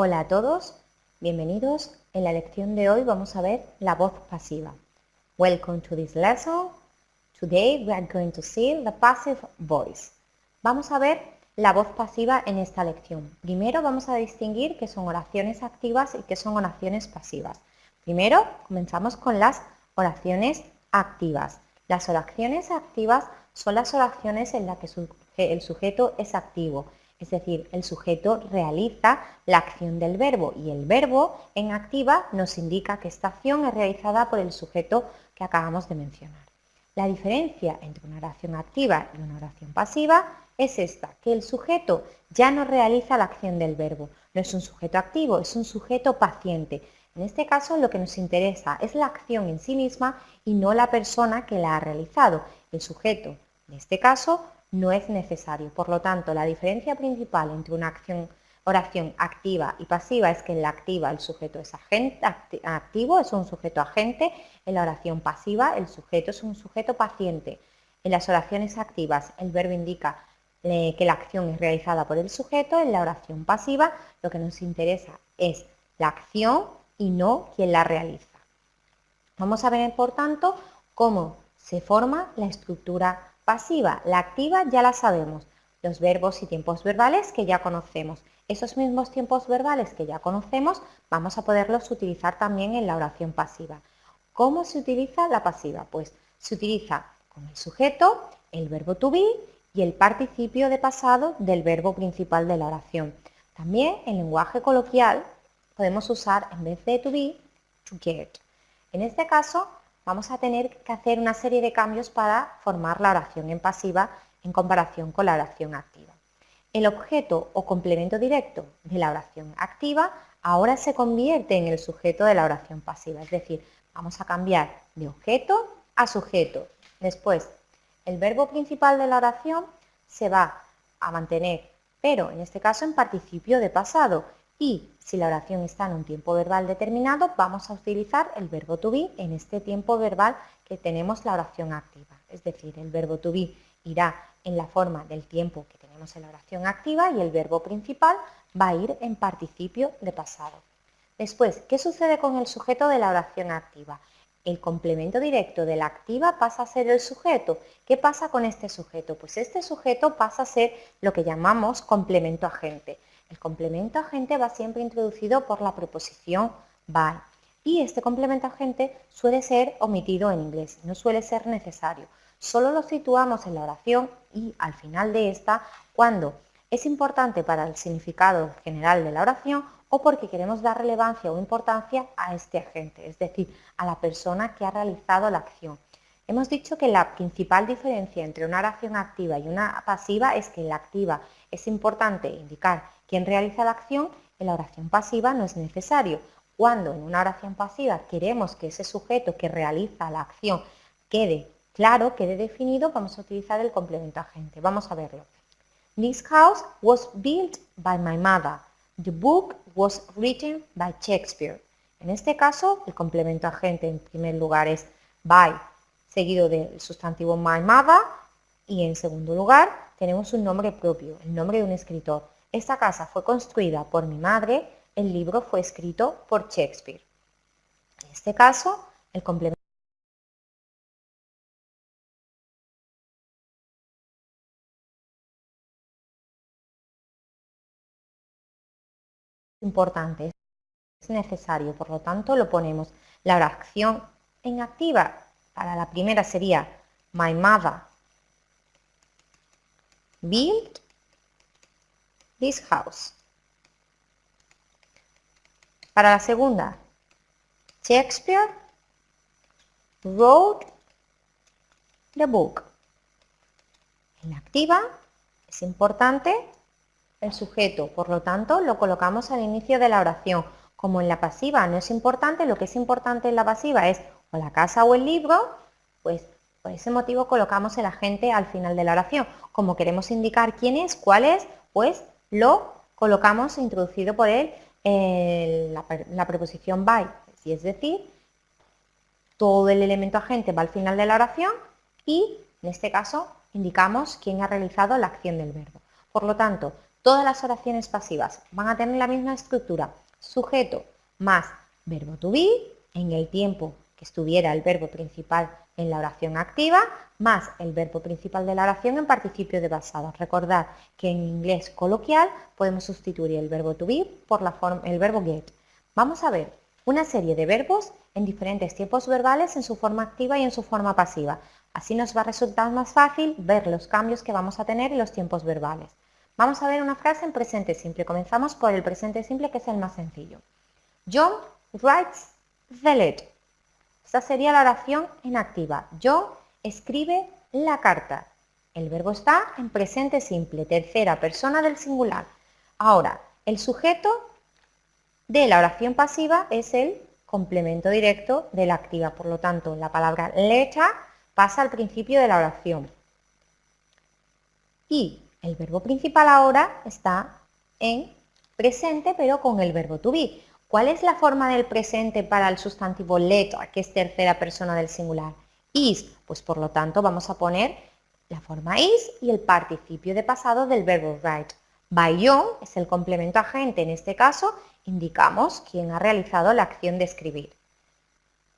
Hola a todos, bienvenidos. En la lección de hoy vamos a ver la voz pasiva. Welcome to this lesson. Today we are going to see the passive voice. Vamos a ver la voz pasiva en esta lección. Primero vamos a distinguir qué son oraciones activas y qué son oraciones pasivas. Primero comenzamos con las oraciones activas. Las oraciones activas son las oraciones en las que el sujeto es activo. Es decir, el sujeto realiza la acción del verbo y el verbo en activa nos indica que esta acción es realizada por el sujeto que acabamos de mencionar. La diferencia entre una oración activa y una oración pasiva es esta, que el sujeto ya no realiza la acción del verbo, no es un sujeto activo, es un sujeto paciente. En este caso lo que nos interesa es la acción en sí misma y no la persona que la ha realizado. El sujeto, en este caso, no es necesario. Por lo tanto, la diferencia principal entre una oración activa y pasiva es que en la activa el sujeto es activo, es un sujeto agente, en la oración pasiva el sujeto es un sujeto paciente. En las oraciones activas el verbo indica que la acción es realizada por el sujeto, en la oración pasiva lo que nos interesa es la acción y no quien la realiza. Vamos a ver, por tanto, cómo se forma la estructura pasiva. La activa ya la sabemos, los verbos y tiempos verbales que ya conocemos. Esos mismos tiempos verbales que ya conocemos vamos a poderlos utilizar también en la oración pasiva. ¿Cómo se utiliza la pasiva? Pues se utiliza con el sujeto, el verbo to be y el participio de pasado del verbo principal de la oración. También en lenguaje coloquial podemos usar en vez de to be, to get. En este caso vamos a tener que hacer una serie de cambios para formar la oración en pasiva en comparación con la oración activa. El objeto o complemento directo de la oración activa ahora se convierte en el sujeto de la oración pasiva, es decir, vamos a cambiar de objeto a sujeto. Después, el verbo principal de la oración se va a mantener, pero en este caso en participio de pasado. Y si la oración está en un tiempo verbal determinado, vamos a utilizar el verbo to be en este tiempo verbal que tenemos la oración activa. Es decir, el verbo to be irá en la forma del tiempo que tenemos en la oración activa y el verbo principal va a ir en participio de pasado. Después, ¿qué sucede con el sujeto de la oración activa? El complemento directo de la activa pasa a ser el sujeto. ¿Qué pasa con este sujeto? Pues este sujeto pasa a ser lo que llamamos complemento agente. El complemento agente va siempre introducido por la preposición by. Y este complemento agente suele ser omitido en inglés, no suele ser necesario. Solo lo situamos en la oración y al final de esta cuando es importante para el significado general de la oración o porque queremos dar relevancia o importancia a este agente, es decir, a la persona que ha realizado la acción. Hemos dicho que la principal diferencia entre una oración activa y una pasiva es que en la activa es importante indicar quién realiza la acción, en la oración pasiva no es necesario. Cuando en una oración pasiva queremos que ese sujeto que realiza la acción quede claro, quede definido, vamos a utilizar el complemento agente. Vamos a verlo. This house was built by my mother. The book was written by Shakespeare. En este caso, el complemento agente en primer lugar es by, seguido del sustantivo my mother, y en segundo lugar tenemos un nombre propio, el nombre de un escritor. Esta casa fue construida por mi madre, el libro fue escrito por Shakespeare. En este caso, el complemento importante, es necesario, por lo tanto lo ponemos. La oración en activa para la primera sería my mother built this house. Para la segunda, Shakespeare wrote the book. En la activa es importante el sujeto, por lo tanto lo colocamos al inicio de la oración. Como en la pasiva no es importante, lo que es importante en la pasiva es o la casa o el libro, pues por ese motivo colocamos el agente al final de la oración. Como queremos indicar quién es, cuál es, pues lo colocamos introducido por él la preposición by, es decir, todo el elemento agente va al final de la oración y en este caso indicamos quién ha realizado la acción del verbo. Por lo tanto, Todas las oraciones pasivas van a tener la misma estructura. Sujeto más verbo to be en el tiempo que estuviera el verbo principal en la oración activa, más el verbo principal de la oración en participio de pasado. Recordad que en inglés coloquial podemos sustituir el verbo to be por el verbo get. Vamos a ver una serie de verbos en diferentes tiempos verbales en su forma activa y en su forma pasiva. Así nos va a resultar más fácil ver los cambios que vamos a tener en los tiempos verbales. Vamos a ver una frase en presente simple. Comenzamos por el presente simple, que es el más sencillo. John writes the letter. Esta sería la oración en activa. John escribe la carta. El verbo está en presente simple, tercera persona del singular. Ahora, el sujeto de la oración pasiva es el complemento directo de la activa. Por lo tanto, la palabra letter pasa al principio de la oración. Y el verbo principal ahora está en presente, pero con el verbo to be. ¿Cuál es la forma del presente para el sustantivo letter, que es tercera persona del singular? Is. Pues por lo tanto vamos a poner la forma is y el participio de pasado del verbo write. By John es el complemento agente. En este caso indicamos quién ha realizado la acción de escribir.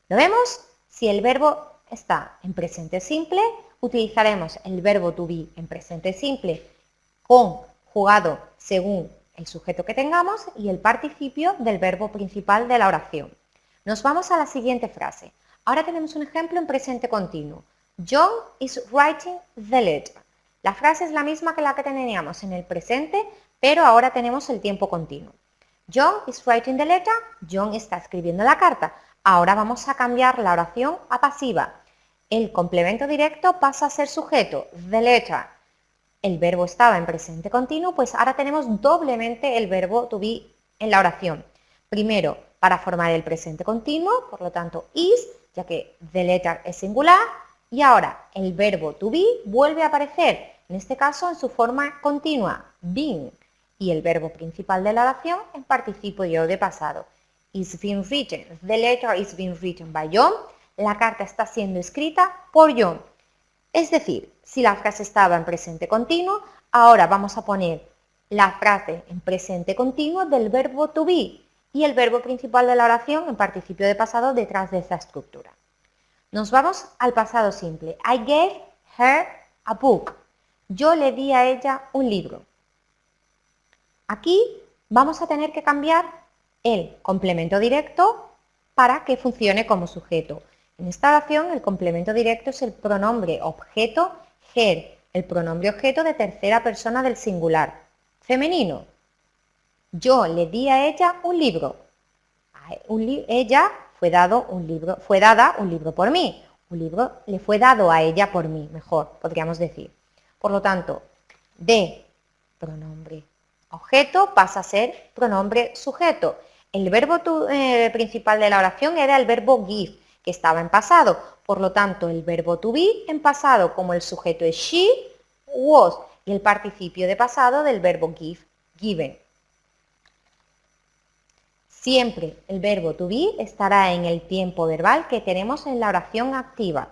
¿Lo vemos? Si el verbo está en presente simple, utilizaremos el verbo to be en presente simple conjugado según el sujeto que tengamos y el participio del verbo principal de la oración. Nos vamos a la siguiente frase. Ahora tenemos un ejemplo en presente continuo. John is writing the letter. La frase es la misma que la que teníamos en el presente, pero ahora tenemos el tiempo continuo. John is writing the letter. John está escribiendo la carta. Ahora vamos a cambiar la oración a pasiva. El complemento directo pasa a ser sujeto, the letter. El verbo estaba en presente continuo, pues ahora tenemos doblemente el verbo to be en la oración. Primero, para formar el presente continuo, por lo tanto, is, ya que the letter es singular, y ahora el verbo to be vuelve a aparecer, en este caso en su forma continua, been, y el verbo principal de la oración en participio de pasado. Is being written, the letter is being written by John, la carta está siendo escrita por John. Es decir, si la frase estaba en presente continuo, ahora vamos a poner la frase en presente continuo del verbo to be y el verbo principal de la oración en participio de pasado detrás de esa estructura. Nos vamos al pasado simple. I gave her a book. Yo le di a ella un libro. Aquí vamos a tener que cambiar el complemento directo para que funcione como sujeto. En esta oración el complemento directo es el pronombre objeto her, el pronombre objeto de tercera persona del singular, femenino. Yo le di a ella un libro. Ella fue dada un libro por mí. Un libro le fue dado a ella por mí, mejor podríamos decir. Por lo tanto, de pronombre objeto pasa a ser pronombre sujeto. El verbo principal de la oración era el verbo give, que estaba en pasado. Por lo tanto, el verbo to be en pasado, como el sujeto es she, was, y el participio de pasado del verbo give, given. Siempre el verbo to be estará en el tiempo verbal que tenemos en la oración activa.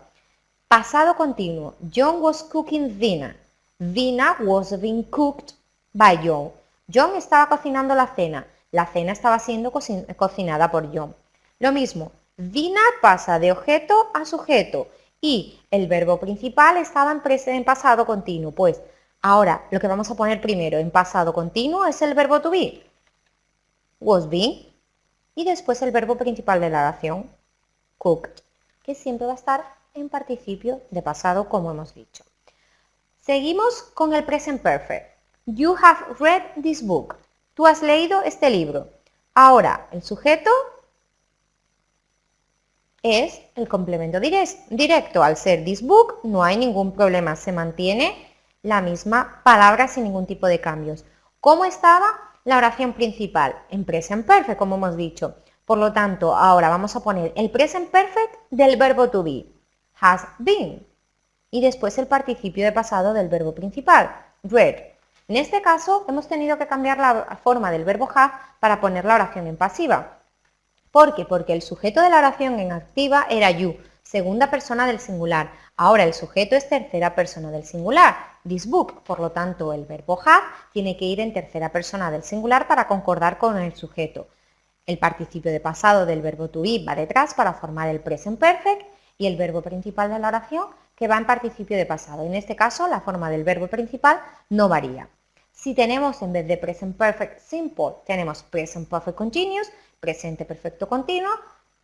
Pasado continuo. John was cooking dinner. Dinner was being cooked by John. John estaba cocinando la cena. La cena estaba siendo cocinada por John. Lo mismo. Dinner pasa de objeto a sujeto y el verbo principal estaba en pasado continuo. Pues ahora lo que vamos a poner primero en pasado continuo es el verbo to be, was being, y después el verbo principal de la oración, cooked, que siempre va a estar en participio de pasado, como hemos dicho. Seguimos con el present perfect. You have read this book. Tú has leído este libro. Ahora el sujeto es el complemento directo. Al ser this book no hay ningún problema, se mantiene la misma palabra sin ningún tipo de cambios. ¿Cómo estaba la oración principal? En present perfect, como hemos dicho. Por lo tanto, ahora vamos a poner el present perfect del verbo to be, has been, y después el participio de pasado del verbo principal, read. En este caso hemos tenido que cambiar la forma del verbo have para poner la oración en pasiva. ¿Por qué? Porque el sujeto de la oración en activa era you, segunda persona del singular. Ahora el sujeto es tercera persona del singular. this book. Por lo tanto, el verbo have tiene que ir en tercera persona del singular para concordar con el sujeto. El participio de pasado del verbo to be va detrás para formar el present perfect y el verbo principal de la oración que va en participio de pasado. En este caso, la forma del verbo principal no varía. Si tenemos en vez de present perfect simple, tenemos present perfect continuous, presente perfecto continuo,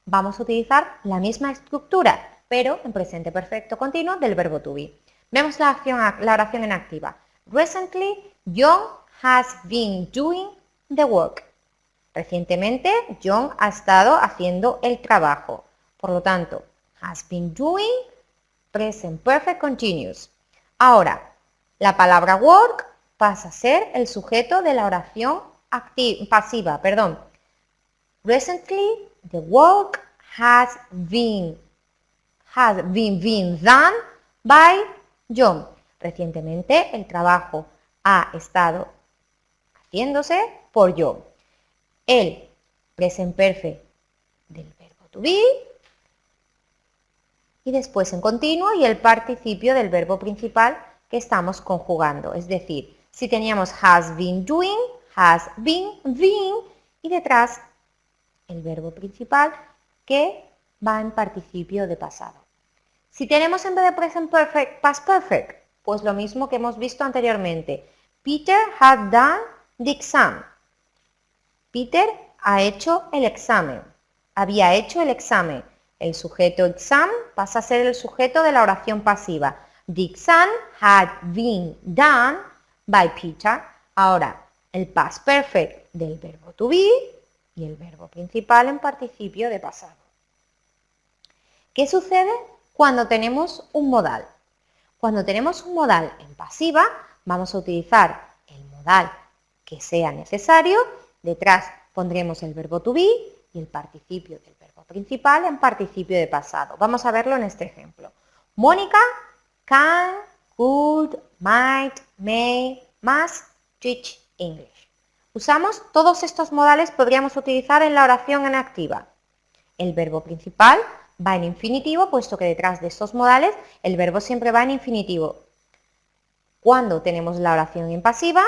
vamos a utilizar la misma estructura, pero en presente perfecto continuo del verbo to be. Vemos la oración en activa. Recently, John has been doing the work. Recientemente, John ha estado haciendo el trabajo. Por lo tanto, has been doing, present perfect continuous. Ahora, la palabra work pasa a ser el sujeto de la oración pasiva. Recently, the work has been done by John. Recientemente, el trabajo ha estado haciéndose por John. El present perfect del verbo to be y después en continuo y el participio del verbo principal que estamos conjugando. Es decir, si teníamos has been doing, has been y detrás el verbo principal que va en participio de pasado. Si tenemos en vez de present perfect, past perfect, pues lo mismo que hemos visto anteriormente. Peter had done the exam. Peter ha hecho el examen. Había hecho el examen. El sujeto exam pasa a ser el sujeto de la oración pasiva. The exam had been done by Peter. Ahora, el past perfect del verbo to be y el verbo principal en participio de pasado. ¿Qué sucede cuando tenemos un modal? Cuando tenemos un modal en pasiva, vamos a utilizar el modal que sea necesario. Detrás pondremos el verbo to be y el participio del verbo principal en participio de pasado. Vamos a verlo en este ejemplo. Mónica can, could, might, may, must teach English. Usamos todos estos modales, podríamos utilizar en la oración en activa. El verbo principal va en infinitivo, puesto que detrás de estos modales el verbo siempre va en infinitivo. Cuando tenemos la oración en pasiva,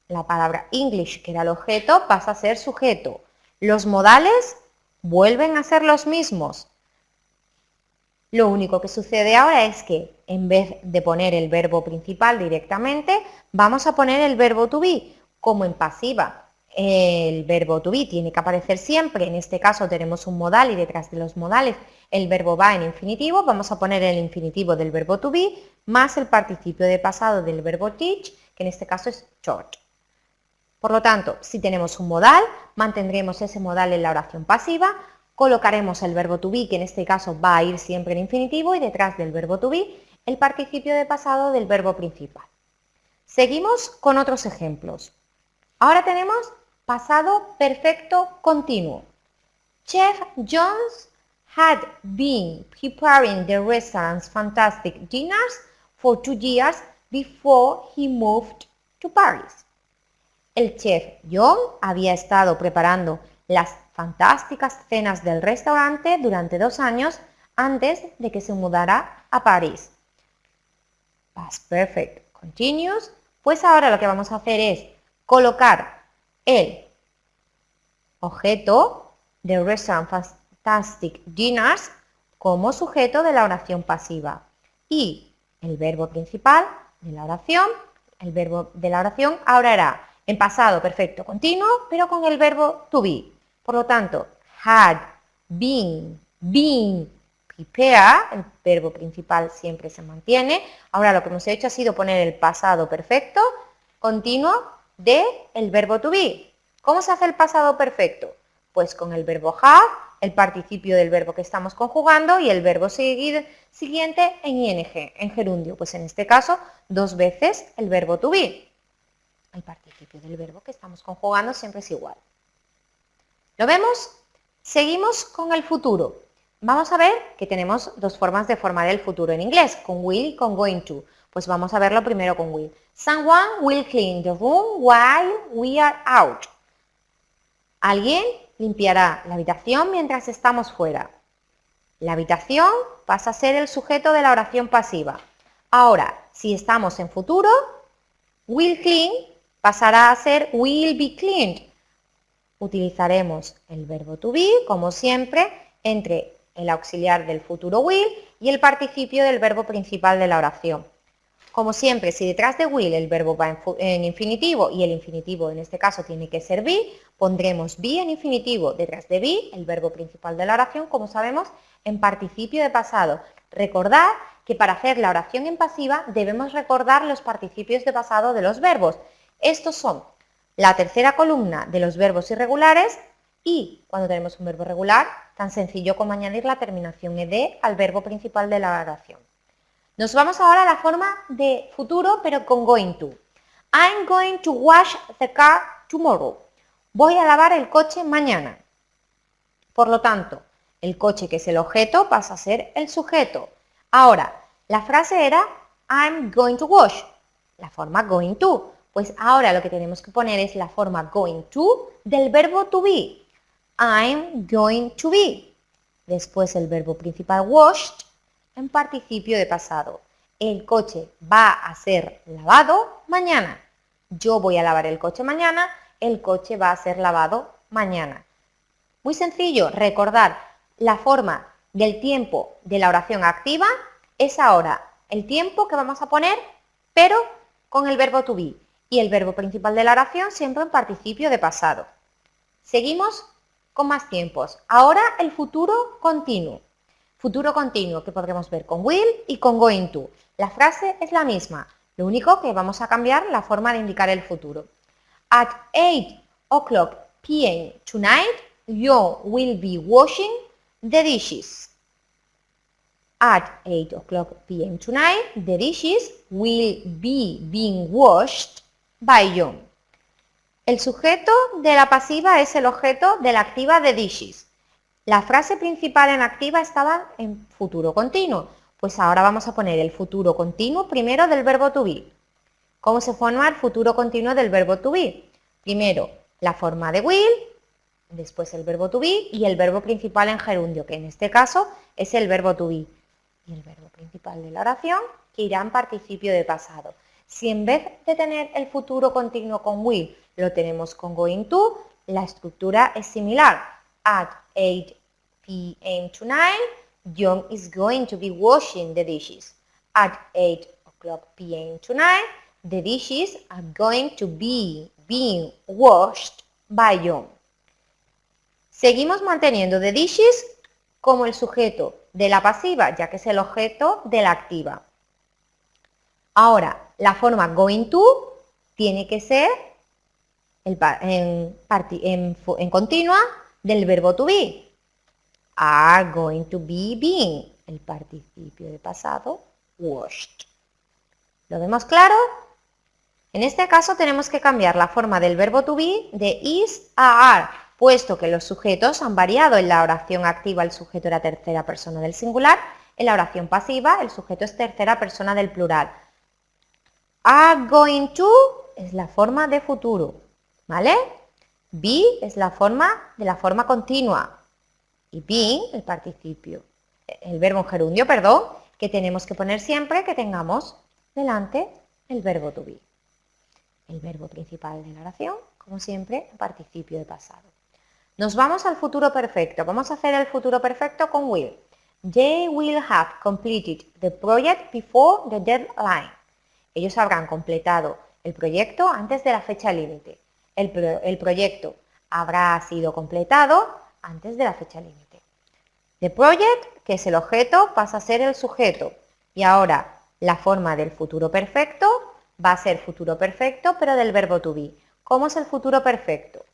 la palabra English, que era el objeto, pasa a ser sujeto. Los modales vuelven a ser los mismos. Lo único que sucede ahora es que en vez de poner el verbo principal directamente, vamos a poner el verbo to be. Como en pasiva, el verbo to be tiene que aparecer siempre. En este caso tenemos un modal y detrás de los modales el verbo va en infinitivo. Vamos a poner el infinitivo del verbo to be más el participio de pasado del verbo teach, que en este caso es taught. Por lo tanto, si tenemos un modal, mantendremos ese modal en la oración pasiva, colocaremos el verbo to be, que en este caso va a ir siempre en infinitivo, y detrás del verbo to be, el participio de pasado del verbo principal. Seguimos con otros ejemplos. Ahora tenemos pasado perfecto continuo. Chef Jones had been preparing the restaurant's fantastic dinners for 2 years before he moved to Paris. El chef John había estado preparando las fantásticas cenas del restaurante durante 2 años antes de que se mudara a París. Past Perfect Continuous. Pues ahora lo que vamos a hacer es colocar el objeto de Restaurant Fantastic Dinners como sujeto de la oración pasiva y el verbo principal de la oración, ahora era en pasado perfecto continuo, pero con el verbo to be. Por lo tanto, had been prepare, el verbo principal siempre se mantiene. Ahora lo que hemos hecho ha sido poner el pasado perfecto continuo del verbo to be. ¿Cómo se hace el pasado perfecto? Pues con el verbo have, el participio del verbo que estamos conjugando y el verbo siguiente en ing, en gerundio. Pues en este caso, 2 veces el verbo to be. El participio del verbo que estamos conjugando siempre es igual. ¿Lo vemos? Seguimos con el futuro. Vamos a ver que tenemos 2 formas de formar el futuro en inglés, con will y con going to. Pues vamos a verlo primero con will. Someone will clean the room while we are out. Alguien limpiará la habitación mientras estamos fuera. La habitación pasa a ser el sujeto de la oración pasiva. Ahora, si estamos en futuro, will clean pasará a ser will be cleaned. Utilizaremos el verbo to be, como siempre, entre el auxiliar del futuro will y el participio del verbo principal de la oración. Como siempre, si detrás de will el verbo va en infinitivo y el infinitivo en este caso tiene que ser be, pondremos be en infinitivo detrás de be, el verbo principal de la oración, como sabemos, en participio de pasado. Recordad que para hacer la oración en pasiva debemos recordar los participios de pasado de los verbos. Estos son la tercera columna de los verbos irregulares y, cuando tenemos un verbo regular, tan sencillo como añadir la terminación ed al verbo principal de la oración. Nos vamos ahora a la forma de futuro, pero con going to. I'm going to wash the car tomorrow. Voy a lavar el coche mañana. Por lo tanto, el coche, que es el objeto, pasa a ser el sujeto. Ahora, la frase era I'm going to wash. La forma going to. Pues ahora lo que tenemos que poner es la forma going to del verbo to be. I'm going to be. Después el verbo principal washed en participio de pasado. El coche va a ser lavado mañana. Yo voy a lavar el coche mañana. El coche va a ser lavado mañana. Muy sencillo, recordar la forma del tiempo de la oración activa es ahora el tiempo que vamos a poner, pero con el verbo to be. Y el verbo principal de la oración siempre en participio de pasado. Seguimos con más tiempos. Ahora el futuro continuo. Futuro continuo que podremos ver con will y con going to. La frase es la misma, lo único que vamos a cambiar la forma de indicar el futuro. At 8 o'clock p.m. tonight, you will be washing the dishes. At 8 o'clock p.m. tonight, the dishes will be being washed by John. El sujeto de la pasiva es el objeto de la activa de dishes. La frase principal en activa estaba en futuro continuo, pues ahora vamos a poner el futuro continuo primero del verbo to be. ¿Cómo se forma el futuro continuo del verbo to be? Primero la forma de will, después el verbo to be y el verbo principal en gerundio, que en este caso es el verbo to be. Y el verbo principal de la oración, que irá en participio de pasado. Si en vez de tener el futuro continuo con will, lo tenemos con going to, la estructura es similar. At 8 p.m. tonight, John is going to be washing the dishes. At 8 o'clock p.m. tonight, the dishes are going to be being washed by John. Seguimos manteniendo the dishes como el sujeto de la pasiva, ya que es el objeto de la activa. Ahora, la forma going to tiene que ser en continua del verbo to be. Are going to be being, el participio de pasado, washed. ¿Lo vemos claro? En este caso tenemos que cambiar la forma del verbo to be de is a are, puesto que los sujetos han variado. En la oración activa el sujeto era tercera persona del singular, en la oración pasiva el sujeto es tercera persona del plural. Are going to es la forma de futuro, ¿vale? Be es la forma de la forma continua y being el participio, el verbo en gerundio, perdón, que tenemos que poner siempre que tengamos delante el verbo to be. El verbo principal de la oración, como siempre, en participio de pasado. Nos vamos al futuro perfecto. Vamos a hacer el futuro perfecto con will. They will have completed the project before the deadline. Ellos habrán completado el proyecto antes de la fecha límite. El proyecto habrá sido completado antes de la fecha límite. The project, que es el objeto, pasa a ser el sujeto. Y ahora la forma del futuro perfecto va a ser futuro perfecto, pero del verbo to be. ¿Cómo es el futuro perfecto?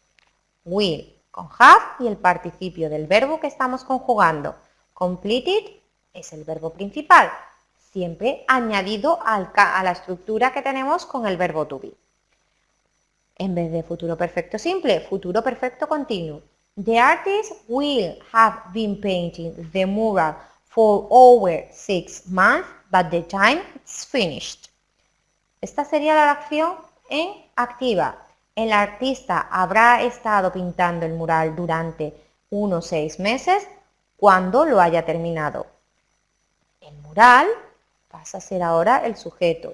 Will con have y el participio del verbo que estamos conjugando. Completed es el verbo principal, siempre añadido a la estructura que tenemos con el verbo to be. En vez de futuro perfecto simple, futuro perfecto continuo. The artist will have been painting the mural for over 6 months, but the time is finished. Esta sería la acción en activa. El artista habrá estado pintando el mural durante unos 6 meses cuando lo haya terminado. El mural, pasa a ser ahora el sujeto.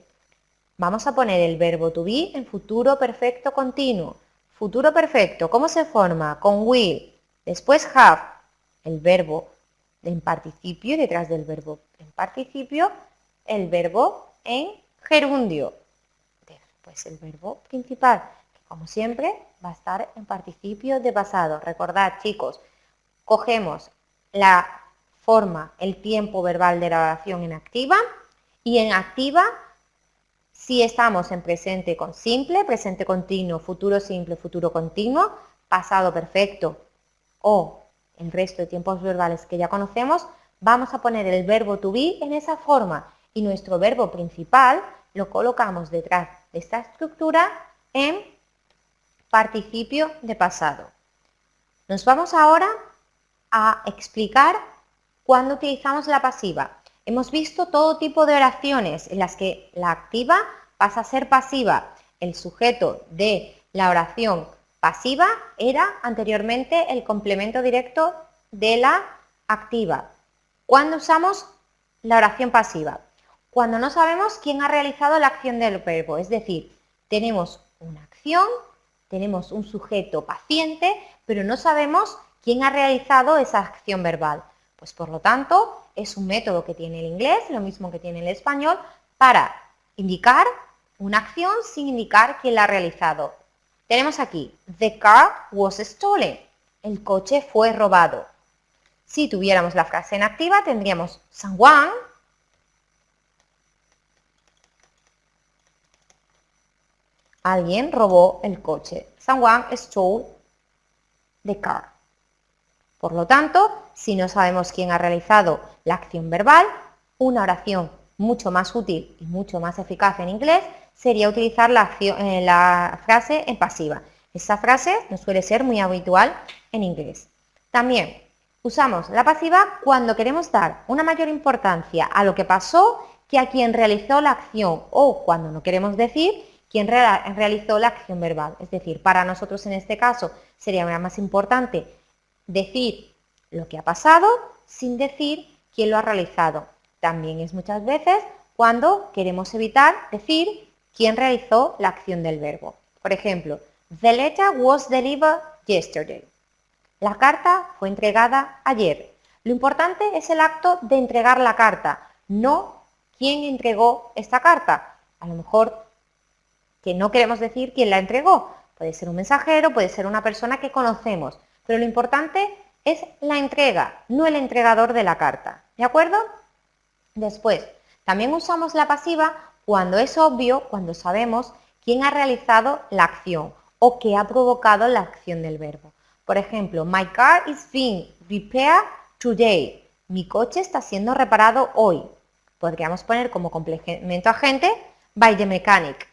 Vamos a poner el verbo to be en futuro perfecto continuo. Futuro perfecto, ¿cómo se forma? Con will. Después have, el verbo en participio, y detrás del verbo en participio, el verbo en gerundio. Después el verbo principal, que como siempre va a estar en participio de pasado. Recordad, chicos, cogemos la forma, el tiempo verbal de la oración en activa, y en activa, si estamos en presente con simple, presente continuo, futuro simple, futuro continuo, pasado perfecto o el resto de tiempos verbales que ya conocemos, vamos a poner el verbo to be en esa forma y nuestro verbo principal lo colocamos detrás de esta estructura en participio de pasado. Nos vamos ahora a explicar cuándo utilizamos la pasiva. Hemos visto todo tipo de oraciones en las que la activa pasa a ser pasiva. El sujeto de la oración pasiva era anteriormente el complemento directo de la activa. ¿Cuándo usamos la oración pasiva? Cuando no sabemos quién ha realizado la acción del verbo, es decir, tenemos una acción, tenemos un sujeto paciente, pero no sabemos quién ha realizado esa acción verbal. Pues por lo tanto, es un método que tiene el inglés, lo mismo que tiene el español, para indicar una acción sin indicar quién la ha realizado. Tenemos aquí, the car was stolen. El coche fue robado. Si tuviéramos la frase en activa, tendríamos someone, alguien robó el coche. Someone stole the car. Por lo tanto, si no sabemos quién ha realizado la acción verbal, una oración mucho más útil y mucho más eficaz en inglés sería utilizar la frase en pasiva. Esa frase no suele ser muy habitual en inglés. También usamos la pasiva cuando queremos dar una mayor importancia a lo que pasó que a quien realizó la acción, o cuando no queremos decir quién realizó la acción verbal. Es decir, para nosotros en este caso sería más importante decir lo que ha pasado sin decir quién lo ha realizado. También es muchas veces cuando queremos evitar decir quién realizó la acción del verbo. Por ejemplo, the letter was delivered yesterday. La carta fue entregada ayer. Lo importante es el acto de entregar la carta, no quién entregó esta carta. A lo mejor que no queremos decir quién la entregó. Puede ser un mensajero, puede ser una persona que conocemos. Pero lo importante es la entrega, no el entregador de la carta. ¿De acuerdo? Después, también usamos la pasiva cuando es obvio, cuando sabemos quién ha realizado la acción o qué ha provocado la acción del verbo. Por ejemplo, my car is being repaired today. Mi coche está siendo reparado hoy. Podríamos poner como complemento agente by the mechanic.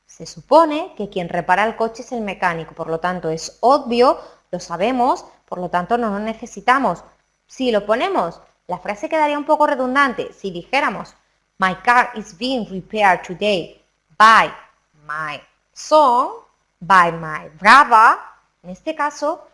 Se supone que quien repara el coche es el mecánico, por lo tanto es obvio, lo sabemos, por lo tanto no lo necesitamos. Si lo ponemos, la frase quedaría un poco redundante. Si dijéramos, my car is being repaired today by my son, by my brother, en este caso,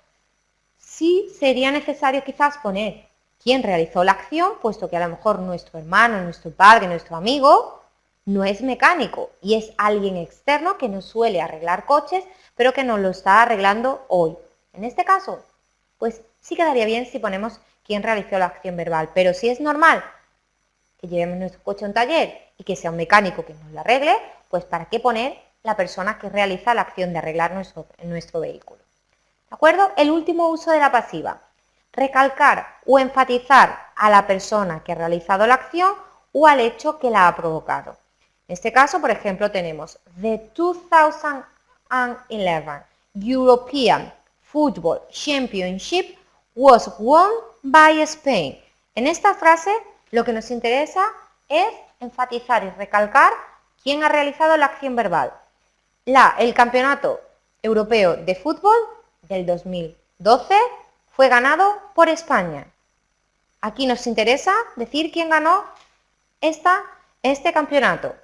sí sería necesario quizás poner quién realizó la acción, puesto que a lo mejor nuestro hermano, nuestro padre, nuestro amigo no es mecánico y es alguien externo que nos suele arreglar coches, pero que nos lo está arreglando hoy. En este caso, pues sí quedaría bien si ponemos quién realizó la acción verbal, pero si es normal que llevemos nuestro coche a un taller y que sea un mecánico que nos lo arregle, pues ¿para qué poner la persona que realiza la acción de arreglar nuestro vehículo? ¿De acuerdo? El último uso de la pasiva. Recalcar o enfatizar a la persona que ha realizado la acción o al hecho que la ha provocado. En este caso, por ejemplo, tenemos The 2011 European Football Championship was won by Spain. En esta frase lo que nos interesa es enfatizar y recalcar quién ha realizado la acción verbal. El Campeonato Europeo de Fútbol del 2012 fue ganado por España. Aquí nos interesa decir quién ganó este campeonato.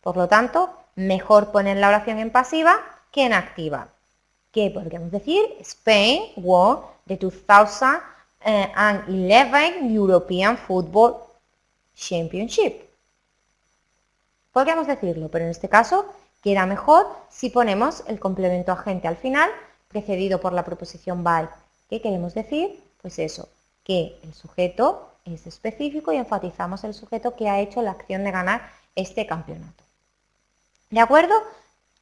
Por lo tanto, mejor poner la oración en pasiva que en activa. ¿Qué podríamos decir? Spain won the 2011 European Football Championship. Podríamos decirlo, pero en este caso queda mejor si ponemos el complemento agente al final, precedido por la preposición by. ¿Qué queremos decir? Pues eso, que el sujeto es específico y enfatizamos el sujeto que ha hecho la acción de ganar este campeonato. ¿De acuerdo?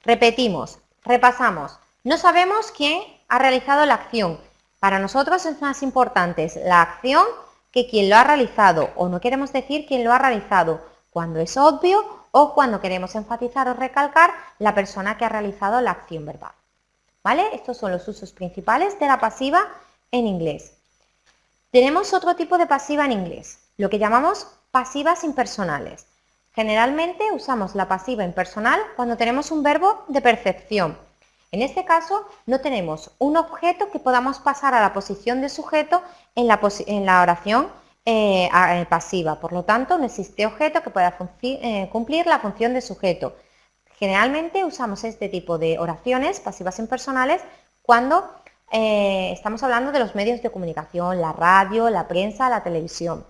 Repetimos, repasamos. No sabemos quién ha realizado la acción. Para nosotros es más importante la acción que quién lo ha realizado, o no queremos decir quién lo ha realizado cuando es obvio o cuando queremos enfatizar o recalcar la persona que ha realizado la acción verbal. ¿Vale? Estos son los usos principales de la pasiva en inglés. Tenemos otro tipo de pasiva en inglés, lo que llamamos pasivas impersonales. Generalmente usamos la pasiva impersonal cuando tenemos un verbo de percepción. En este caso, no tenemos un objeto que podamos pasar a la posición de sujeto en la oración pasiva. Por lo tanto, no existe objeto que pueda cumplir la función de sujeto. Generalmente usamos este tipo de oraciones pasivas impersonales cuando estamos hablando de los medios de comunicación, la radio, la prensa, la televisión.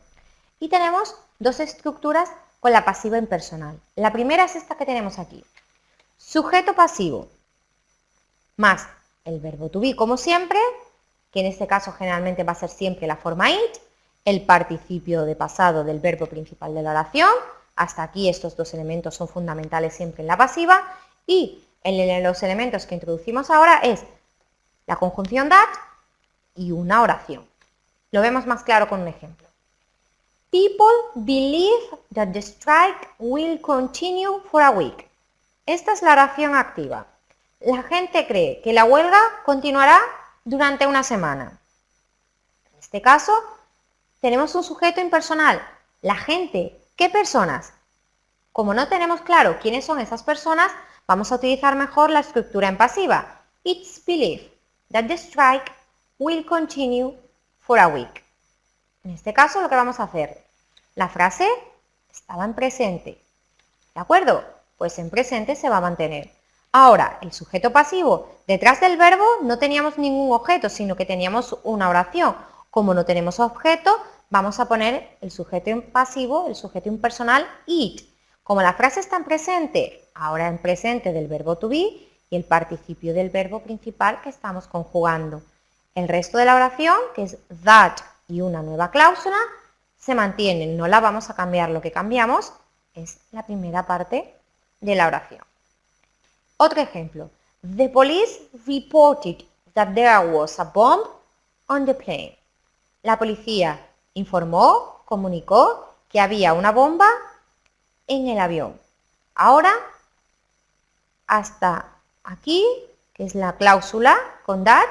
Y tenemos dos estructuras con la pasiva impersonal. La primera es esta que tenemos aquí. Sujeto pasivo más el verbo to be, como siempre, que en este caso generalmente va a ser siempre la forma it, el participio de pasado del verbo principal de la oración. Hasta aquí estos dos elementos son fundamentales siempre en la pasiva. Y los elementos que introducimos ahora es la conjunción that y una oración. Lo vemos más claro con un ejemplo. People believe that the strike will continue for a week. Esta es la oración activa. La gente cree que la huelga continuará durante una semana. En este caso, tenemos un sujeto impersonal. La gente. ¿Qué personas? Como no tenemos claro quiénes son esas personas, vamos a utilizar mejor la estructura en pasiva. It's believed that the strike will continue for a week. En este caso, lo que vamos a hacer, la frase estaba en presente. ¿De acuerdo? Pues en presente se va a mantener. Ahora, el sujeto pasivo, detrás del verbo no teníamos ningún objeto, sino que teníamos una oración. Como no tenemos objeto, vamos a poner el sujeto pasivo, el sujeto impersonal, it. Como la frase está en presente, ahora en presente del verbo to be y el participio del verbo principal que estamos conjugando. El resto de la oración, que es that y una nueva cláusula, se mantienen, no la vamos a cambiar. Lo que cambiamos es la primera parte de la oración. Otro ejemplo. The police reported that there was a bomb on the plane. La policía informó, comunicó que había una bomba en el avión. Ahora, hasta aquí, que es la cláusula con that,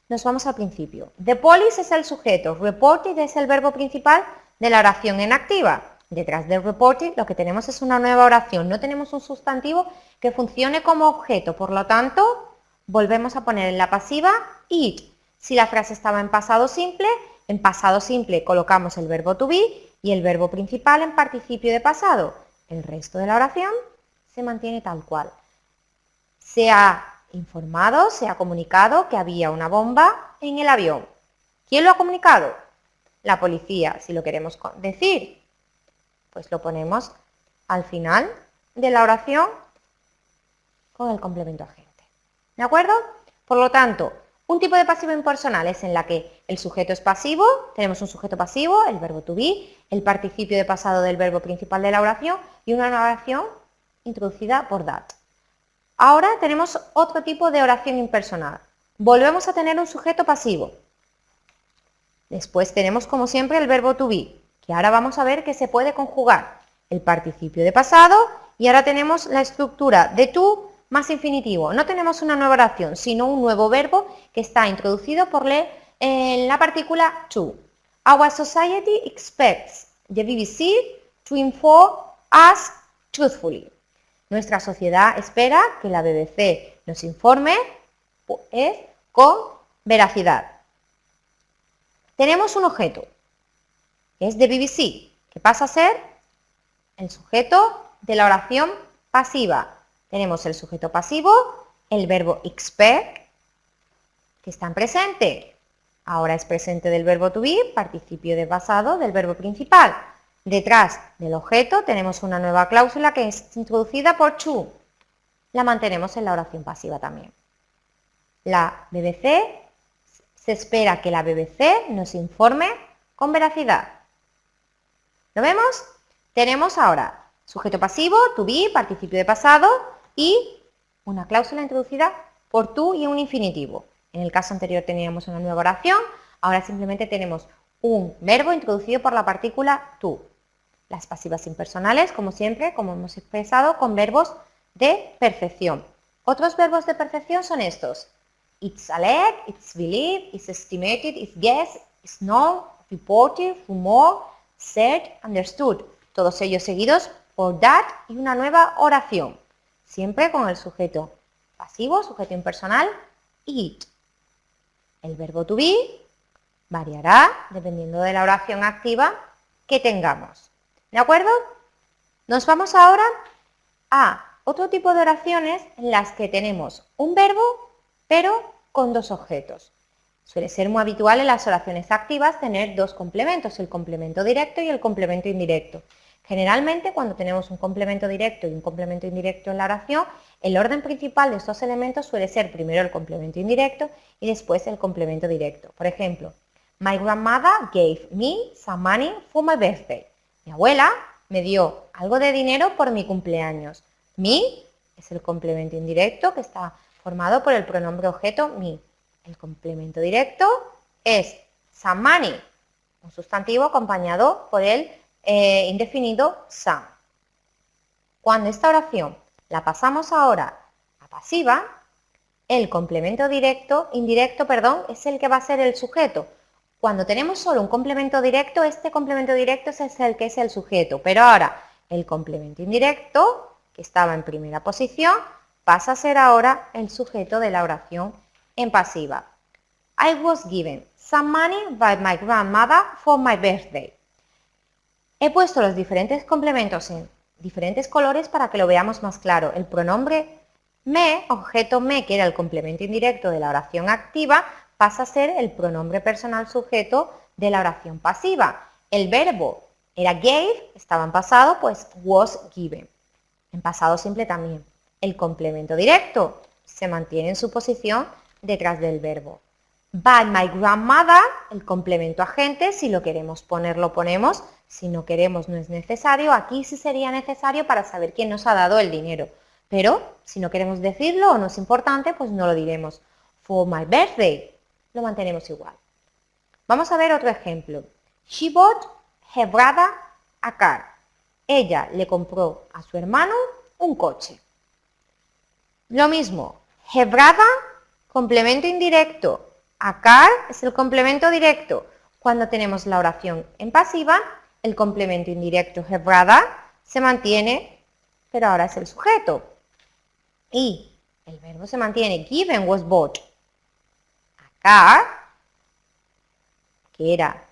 nos vamos al principio. The police es el sujeto, reported es el verbo principal de la oración en activa. Detrás del reported lo que tenemos es una nueva oración, no tenemos un sustantivo que funcione como objeto, por lo tanto, volvemos a poner en la pasiva it. Si la frase estaba en pasado simple colocamos el verbo to be y el verbo principal en participio de pasado. El resto de la oración se mantiene tal cual. Se ha informado, se ha comunicado que había una bomba en el avión. ¿Quién lo ha comunicado? La policía. Si lo queremos decir, pues lo ponemos al final de la oración con el complemento agente. ¿De acuerdo? Por lo tanto, un tipo de pasivo impersonal es en la que el sujeto es pasivo, tenemos un sujeto pasivo, el verbo to be, el participio de pasado del verbo principal de la oración y una oración introducida por that. Ahora tenemos otro tipo de oración impersonal. Volvemos a tener un sujeto pasivo. Después tenemos, como siempre, el verbo to be, que ahora vamos a ver que se puede conjugar el participio de pasado y ahora tenemos la estructura de to más infinitivo. No tenemos una nueva oración, sino un nuevo verbo que está introducido por la partícula to. Our society expects the BBC to inform us truthfully. Nuestra sociedad espera que la BBC nos informe con veracidad. Tenemos un objeto, que es de BBC, que pasa a ser el sujeto de la oración pasiva. Tenemos el sujeto pasivo, el verbo expect, que está en presente. Ahora es presente del verbo to be, participio de pasado del verbo principal. Detrás del objeto tenemos una nueva cláusula que es introducida por to. La mantenemos en la oración pasiva también. La BBC, se espera que la BBC nos informe con veracidad. ¿Lo vemos? Tenemos ahora sujeto pasivo, to be, participio de pasado y una cláusula introducida por to y un infinitivo. En el caso anterior teníamos una nueva oración, ahora simplemente tenemos un verbo introducido por la partícula to. Las pasivas impersonales, como siempre, como hemos expresado, con verbos de perfección. Otros verbos de perfección son estos. It's alleged, it's believed, it's estimated, it's guessed, it's known, reported, rumor, said, understood. Todos ellos seguidos por that y una nueva oración. Siempre con el sujeto pasivo, sujeto impersonal, it. El verbo to be variará dependiendo de la oración activa que tengamos. ¿De acuerdo? Nos vamos ahora a otro tipo de oraciones en las que tenemos un verbo, pero con dos objetos. Suele ser muy habitual en las oraciones activas tener dos complementos, el complemento directo y el complemento indirecto. Generalmente, cuando tenemos un complemento directo y un complemento indirecto en la oración, el orden principal de estos elementos suele ser primero el complemento indirecto y después el complemento directo. Por ejemplo, My grandmother gave me some money for my birthday. Mi abuela me dio algo de dinero por mi cumpleaños. Me es el complemento indirecto que está formado por el pronombre objeto me. El complemento directo es some money, un sustantivo acompañado por el indefinido some. Cuando esta oración la pasamos ahora a pasiva, el complemento indirecto, es el que va a ser el sujeto. Cuando tenemos solo un complemento directo, este complemento directo es el que es el sujeto, pero ahora el complemento indirecto, que estaba en primera posición, pasa a ser ahora el sujeto de la oración en pasiva. I was given some money by my grandmother for my birthday. He puesto los diferentes complementos en diferentes colores para que lo veamos más claro. El pronombre me, objeto me, que era el complemento indirecto de la oración activa, pasa a ser el pronombre personal sujeto de la oración pasiva. El verbo era gave, estaba en pasado, pues was given. En pasado simple también. El complemento directo se mantiene en su posición detrás del verbo. By my grandmother, el complemento agente, si lo queremos poner, lo ponemos. Si no queremos, no es necesario. Aquí sí sería necesario para saber quién nos ha dado el dinero. Pero si no queremos decirlo o no es importante, pues no lo diremos. For my birthday, lo mantenemos igual. Vamos a ver otro ejemplo. She bought her brother a car. Ella le compró a su hermano un coche. Lo mismo, her brother, complemento indirecto. A car es el complemento directo. Cuando tenemos la oración en pasiva, el complemento indirecto her brother se mantiene, pero ahora es el sujeto. Y el verbo se mantiene, given was bought. A car, que era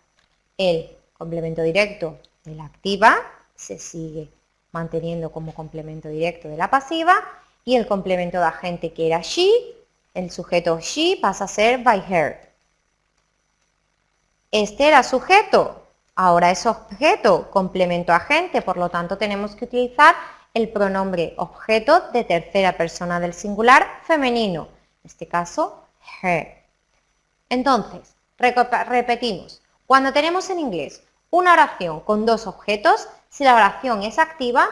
el complemento directo de la activa, se sigue manteniendo como complemento directo de la pasiva, y el complemento de agente, que era she, el sujeto she pasa a ser by her. Este era sujeto, ahora es objeto, complemento agente, por lo tanto tenemos que utilizar el pronombre objeto de tercera persona del singular femenino, en este caso her. Entonces, repetimos, cuando tenemos en inglés una oración con dos objetos, si la oración es activa,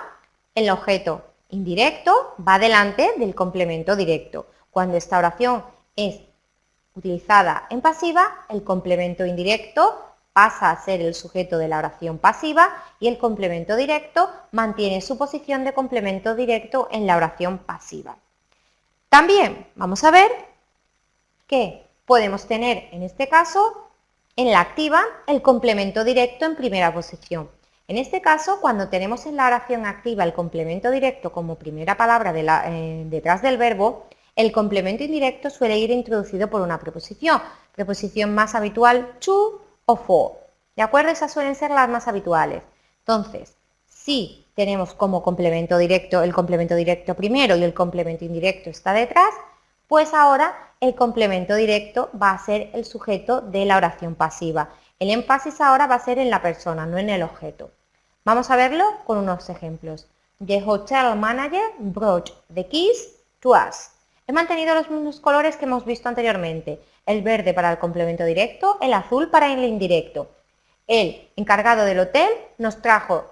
el objeto indirecto va delante del complemento directo. Cuando esta oración es utilizada en pasiva, el complemento indirecto pasa a ser el sujeto de la oración pasiva y el complemento directo mantiene su posición de complemento directo en la oración pasiva. También vamos a ver que podemos tener en este caso en la activa el complemento directo en primera posición. En este caso, cuando tenemos en la oración activa el complemento directo como primera palabra detrás del verbo, el complemento indirecto suele ir introducido por una preposición más habitual to o for. ¿De acuerdo? Esas suelen ser las más habituales. Entonces, si tenemos como complemento directo el complemento directo primero y el complemento indirecto está detrás, pues ahora el complemento directo va a ser el sujeto de la oración pasiva. El énfasis ahora va a ser en la persona, no en el objeto. Vamos a verlo con unos ejemplos. The hotel manager brought the keys to us. He mantenido los mismos colores que hemos visto anteriormente. El verde para el complemento directo, el azul para el indirecto. El encargado del hotel nos trajo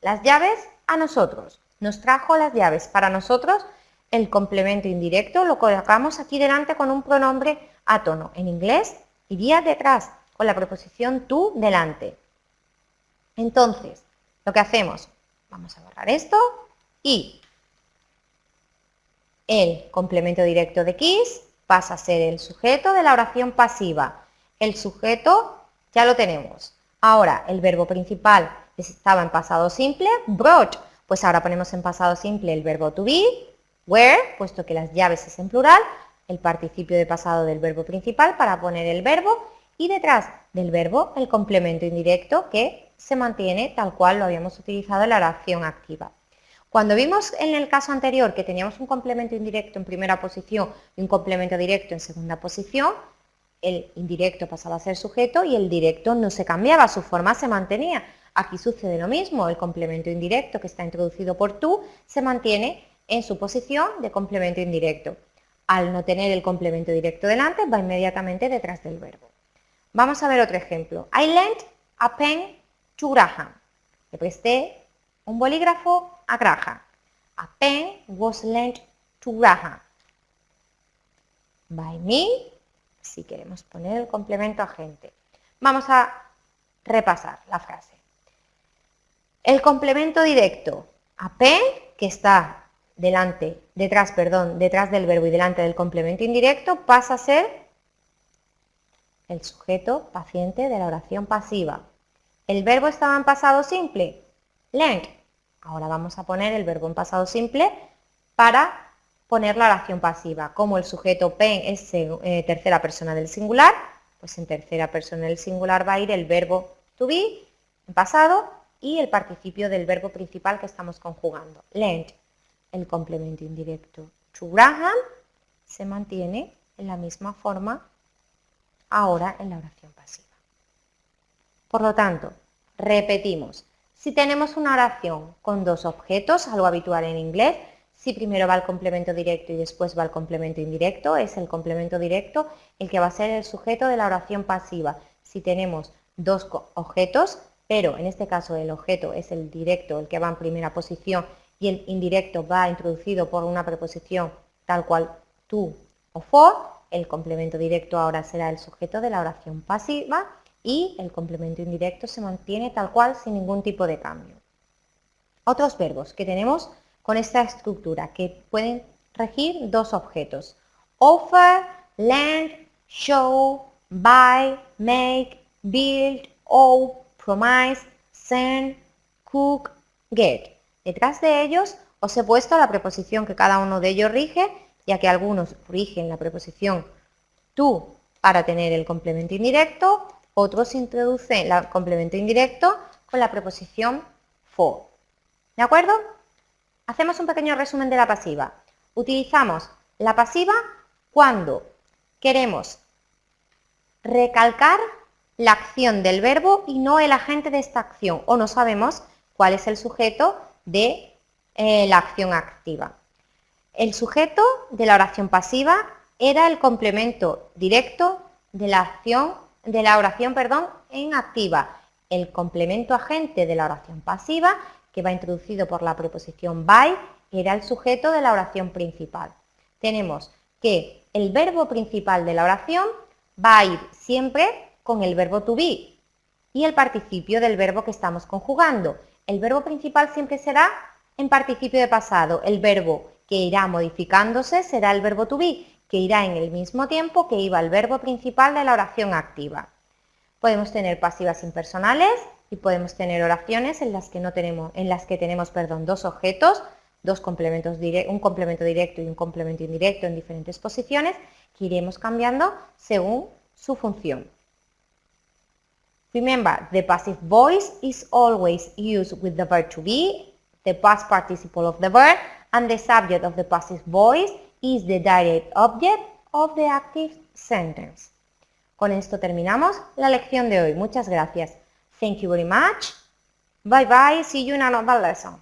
las llaves a nosotros. Nos trajo las llaves. Para nosotros, el complemento indirecto lo colocamos aquí delante con un pronombre átono. En inglés iría detrás, con la preposición to delante. Entonces, lo que hacemos, vamos a borrar esto y el complemento directo de keys pasa a ser el sujeto de la oración pasiva. El sujeto ya lo tenemos. Ahora, el verbo principal estaba en pasado simple, brought. Pues ahora ponemos en pasado simple el verbo to be, where, puesto que las llaves es en plural, el participio de pasado del verbo principal para poner el verbo y detrás del verbo el complemento indirecto que se mantiene tal cual lo habíamos utilizado en la oración activa. Cuando vimos en el caso anterior que teníamos un complemento indirecto en primera posición y un complemento directo en segunda posición, el indirecto pasaba a ser sujeto y el directo no se cambiaba, su forma se mantenía. Aquí sucede lo mismo, el complemento indirecto que está introducido por tú se mantiene en su posición de complemento indirecto. Al no tener el complemento directo delante, va inmediatamente detrás del verbo. Vamos a ver otro ejemplo. I lent a pen to Graham. Le presté un bolígrafo a Graham. A pen was lent to Graham. By me, si queremos poner el complemento agente. Vamos a repasar la frase. El complemento directo a pen, que está detrás del verbo y delante del complemento indirecto, pasa a ser el sujeto paciente de la oración pasiva. El verbo estaba en pasado simple, lent. Ahora vamos a poner el verbo en pasado simple para poner la oración pasiva. Como el sujeto pen es tercera persona del singular, pues en tercera persona del singular va a ir el verbo to be en pasado y el participio del verbo principal que estamos conjugando. Lent, el complemento indirecto to Graham, se mantiene en la misma forma ahora en la oración pasiva. Por lo tanto, repetimos. Si tenemos una oración con dos objetos, algo habitual en inglés, si primero va el complemento directo y después va el complemento indirecto, es el complemento directo el que va a ser el sujeto de la oración pasiva. Si tenemos dos objetos, pero en este caso el objeto es el directo, el que va en primera posición, y el indirecto va introducido por una preposición tal cual to o for, el complemento directo ahora será el sujeto de la oración pasiva y el complemento indirecto se mantiene tal cual sin ningún tipo de cambio. Otros verbos que tenemos con esta estructura que pueden regir dos objetos. Offer, lend, show, buy, make, build, owe, promise, send, cook, get. Detrás de ellos os he puesto la preposición que cada uno de ellos rige, ya que algunos rigen la preposición to para tener el complemento indirecto, otros introducen el complemento indirecto con la preposición for. ¿De acuerdo? Hacemos un pequeño resumen de la pasiva. Utilizamos la pasiva cuando queremos recalcar la acción del verbo y no el agente de esta acción, o no sabemos cuál es el sujeto de la acción activa. El sujeto de la oración pasiva era el complemento directo de la oración en activa. El complemento agente de la oración pasiva, que va introducido por la preposición by, era el sujeto de la oración principal. Tenemos que el verbo principal de la oración va a ir siempre con el verbo to be y el participio del verbo que estamos conjugando. El verbo principal siempre será en participio de pasado. El verbo que irá modificándose será el verbo to be, que irá en el mismo tiempo que iba el verbo principal de la oración activa. Podemos tener pasivas impersonales y podemos tener oraciones en las que tenemos dos objetos, un complemento directo y un complemento indirecto en diferentes posiciones que iremos cambiando según su función. Remember, the passive voice is always used with the verb to be, the past participle of the verb, and the subject of the passive voice is the direct object of the active sentence. Con esto terminamos la lección de hoy. Muchas gracias. Thank you very much. Bye bye, see you in another lesson.